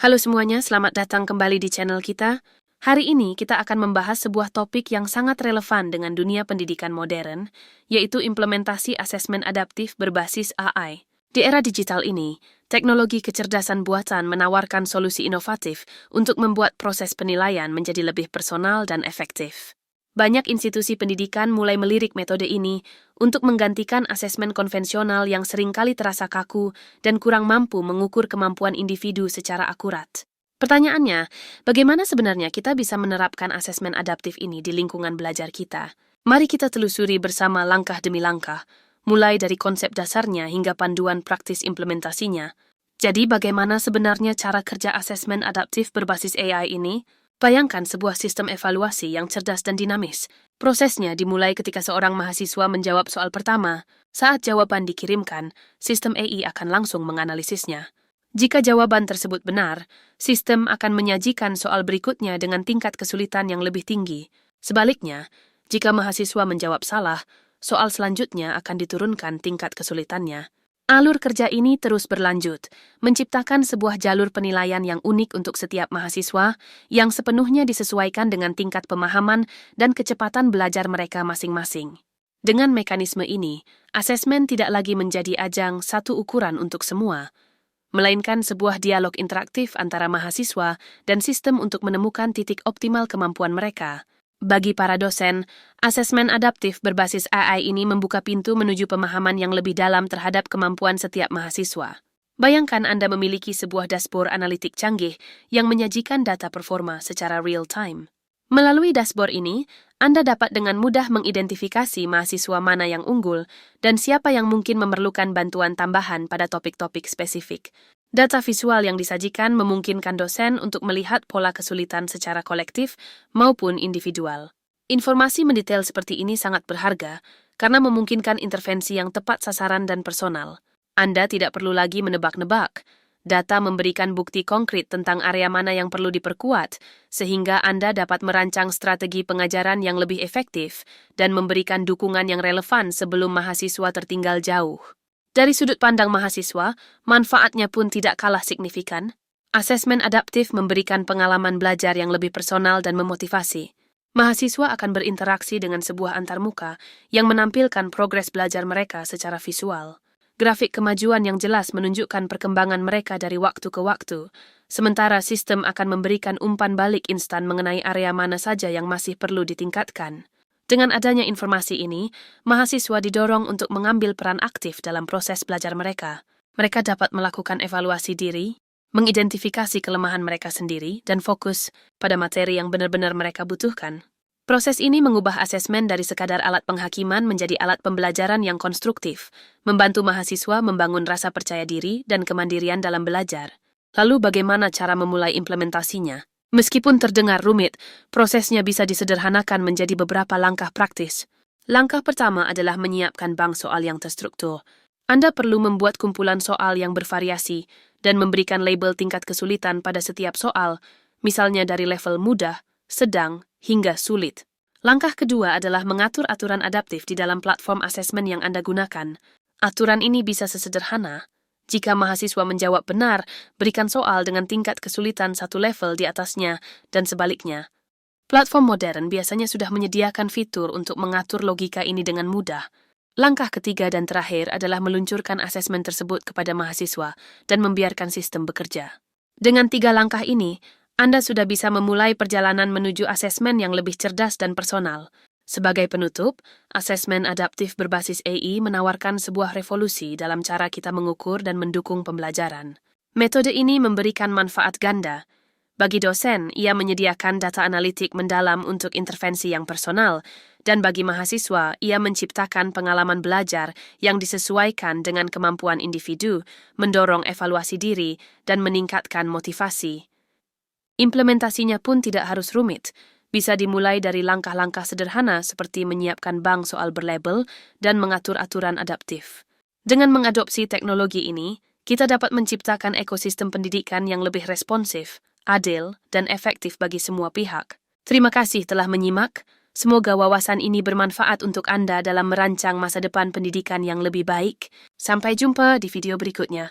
Halo semuanya, selamat datang kembali di channel kita. Hari ini kita akan membahas sebuah topik yang sangat relevan dengan dunia pendidikan modern, yaitu implementasi asesmen adaptif berbasis AI. Di era digital ini, teknologi kecerdasan buatan menawarkan solusi inovatif untuk membuat proses penilaian menjadi lebih personal dan efektif. Banyak institusi pendidikan mulai melirik metode ini untuk menggantikan asesmen konvensional yang seringkali terasa kaku dan kurang mampu mengukur kemampuan individu secara akurat. Pertanyaannya, bagaimana sebenarnya kita bisa menerapkan asesmen adaptif ini di lingkungan belajar kita? Mari kita telusuri bersama langkah demi langkah, mulai dari konsep dasarnya hingga panduan praktis implementasinya. Jadi, bagaimana sebenarnya cara kerja asesmen adaptif berbasis AI ini? Bayangkan sebuah sistem evaluasi yang cerdas dan dinamis. Prosesnya dimulai ketika seorang mahasiswa menjawab soal pertama. Saat jawaban dikirimkan, sistem AI akan langsung menganalisisnya. Jika jawaban tersebut benar, sistem akan menyajikan soal berikutnya dengan tingkat kesulitan yang lebih tinggi. Sebaliknya, jika mahasiswa menjawab salah, soal selanjutnya akan diturunkan tingkat kesulitannya. Alur kerja ini terus berlanjut, menciptakan sebuah jalur penilaian yang unik untuk setiap mahasiswa yang sepenuhnya disesuaikan dengan tingkat pemahaman dan kecepatan belajar mereka masing-masing. Dengan mekanisme ini, asesmen tidak lagi menjadi ajang satu ukuran untuk semua, melainkan sebuah dialog interaktif antara mahasiswa dan sistem untuk menemukan titik optimal kemampuan mereka. Bagi para dosen, asesmen adaptif berbasis AI ini membuka pintu menuju pemahaman yang lebih dalam terhadap kemampuan setiap mahasiswa. Bayangkan Anda memiliki sebuah dashboard analitik canggih yang menyajikan data performa secara real-time. Melalui dashboard ini, Anda dapat dengan mudah mengidentifikasi mahasiswa mana yang unggul dan siapa yang mungkin memerlukan bantuan tambahan pada topik-topik spesifik. Data visual yang disajikan memungkinkan dosen untuk melihat pola kesulitan secara kolektif maupun individual. Informasi mendetail seperti ini sangat berharga karena memungkinkan intervensi yang tepat sasaran dan personal. Anda tidak perlu lagi menebak-nebak. Data memberikan bukti konkret tentang area mana yang perlu diperkuat, sehingga Anda dapat merancang strategi pengajaran yang lebih efektif dan memberikan dukungan yang relevan sebelum mahasiswa tertinggal jauh. Dari sudut pandang mahasiswa, manfaatnya pun tidak kalah signifikan. Asesmen adaptif memberikan pengalaman belajar yang lebih personal dan memotivasi. Mahasiswa akan berinteraksi dengan sebuah antarmuka yang menampilkan progres belajar mereka secara visual. Grafik kemajuan yang jelas menunjukkan perkembangan mereka dari waktu ke waktu, sementara sistem akan memberikan umpan balik instan mengenai area mana saja yang masih perlu ditingkatkan. Dengan adanya informasi ini, mahasiswa didorong untuk mengambil peran aktif dalam proses belajar mereka. Mereka dapat melakukan evaluasi diri, mengidentifikasi kelemahan mereka sendiri, dan fokus pada materi yang benar-benar mereka butuhkan. Proses ini mengubah asesmen dari sekadar alat penghakiman menjadi alat pembelajaran yang konstruktif, membantu mahasiswa membangun rasa percaya diri dan kemandirian dalam belajar. Lalu bagaimana cara memulai implementasinya? Meskipun terdengar rumit, prosesnya bisa disederhanakan menjadi beberapa langkah praktis. Langkah pertama adalah menyiapkan bank soal yang terstruktur. Anda perlu membuat kumpulan soal yang bervariasi dan memberikan label tingkat kesulitan pada setiap soal, misalnya dari level mudah, sedang, hingga sulit. Langkah kedua adalah mengatur aturan adaptif di dalam platform asesmen yang Anda gunakan. Aturan ini bisa sesederhana: jika mahasiswa menjawab benar, berikan soal dengan tingkat kesulitan satu level di atasnya, dan sebaliknya. Platform modern biasanya sudah menyediakan fitur untuk mengatur logika ini dengan mudah. Langkah ketiga dan terakhir adalah meluncurkan asesmen tersebut kepada mahasiswa dan membiarkan sistem bekerja. Dengan 3 langkah ini, Anda sudah bisa memulai perjalanan menuju asesmen yang lebih cerdas dan personal. Sebagai penutup, asesmen adaptif berbasis AI menawarkan sebuah revolusi dalam cara kita mengukur dan mendukung pembelajaran. Metode ini memberikan manfaat ganda. Bagi dosen, ia menyediakan data analitik mendalam untuk intervensi yang personal, dan bagi mahasiswa, ia menciptakan pengalaman belajar yang disesuaikan dengan kemampuan individu, mendorong evaluasi diri, dan meningkatkan motivasi. Implementasinya pun tidak harus rumit. Bisa dimulai dari langkah-langkah sederhana seperti menyiapkan bank soal berlabel dan mengatur aturan adaptif. Dengan mengadopsi teknologi ini, kita dapat menciptakan ekosistem pendidikan yang lebih responsif, adil, dan efektif bagi semua pihak. Terima kasih telah menyimak. Semoga wawasan ini bermanfaat untuk Anda dalam merancang masa depan pendidikan yang lebih baik. Sampai jumpa di video berikutnya.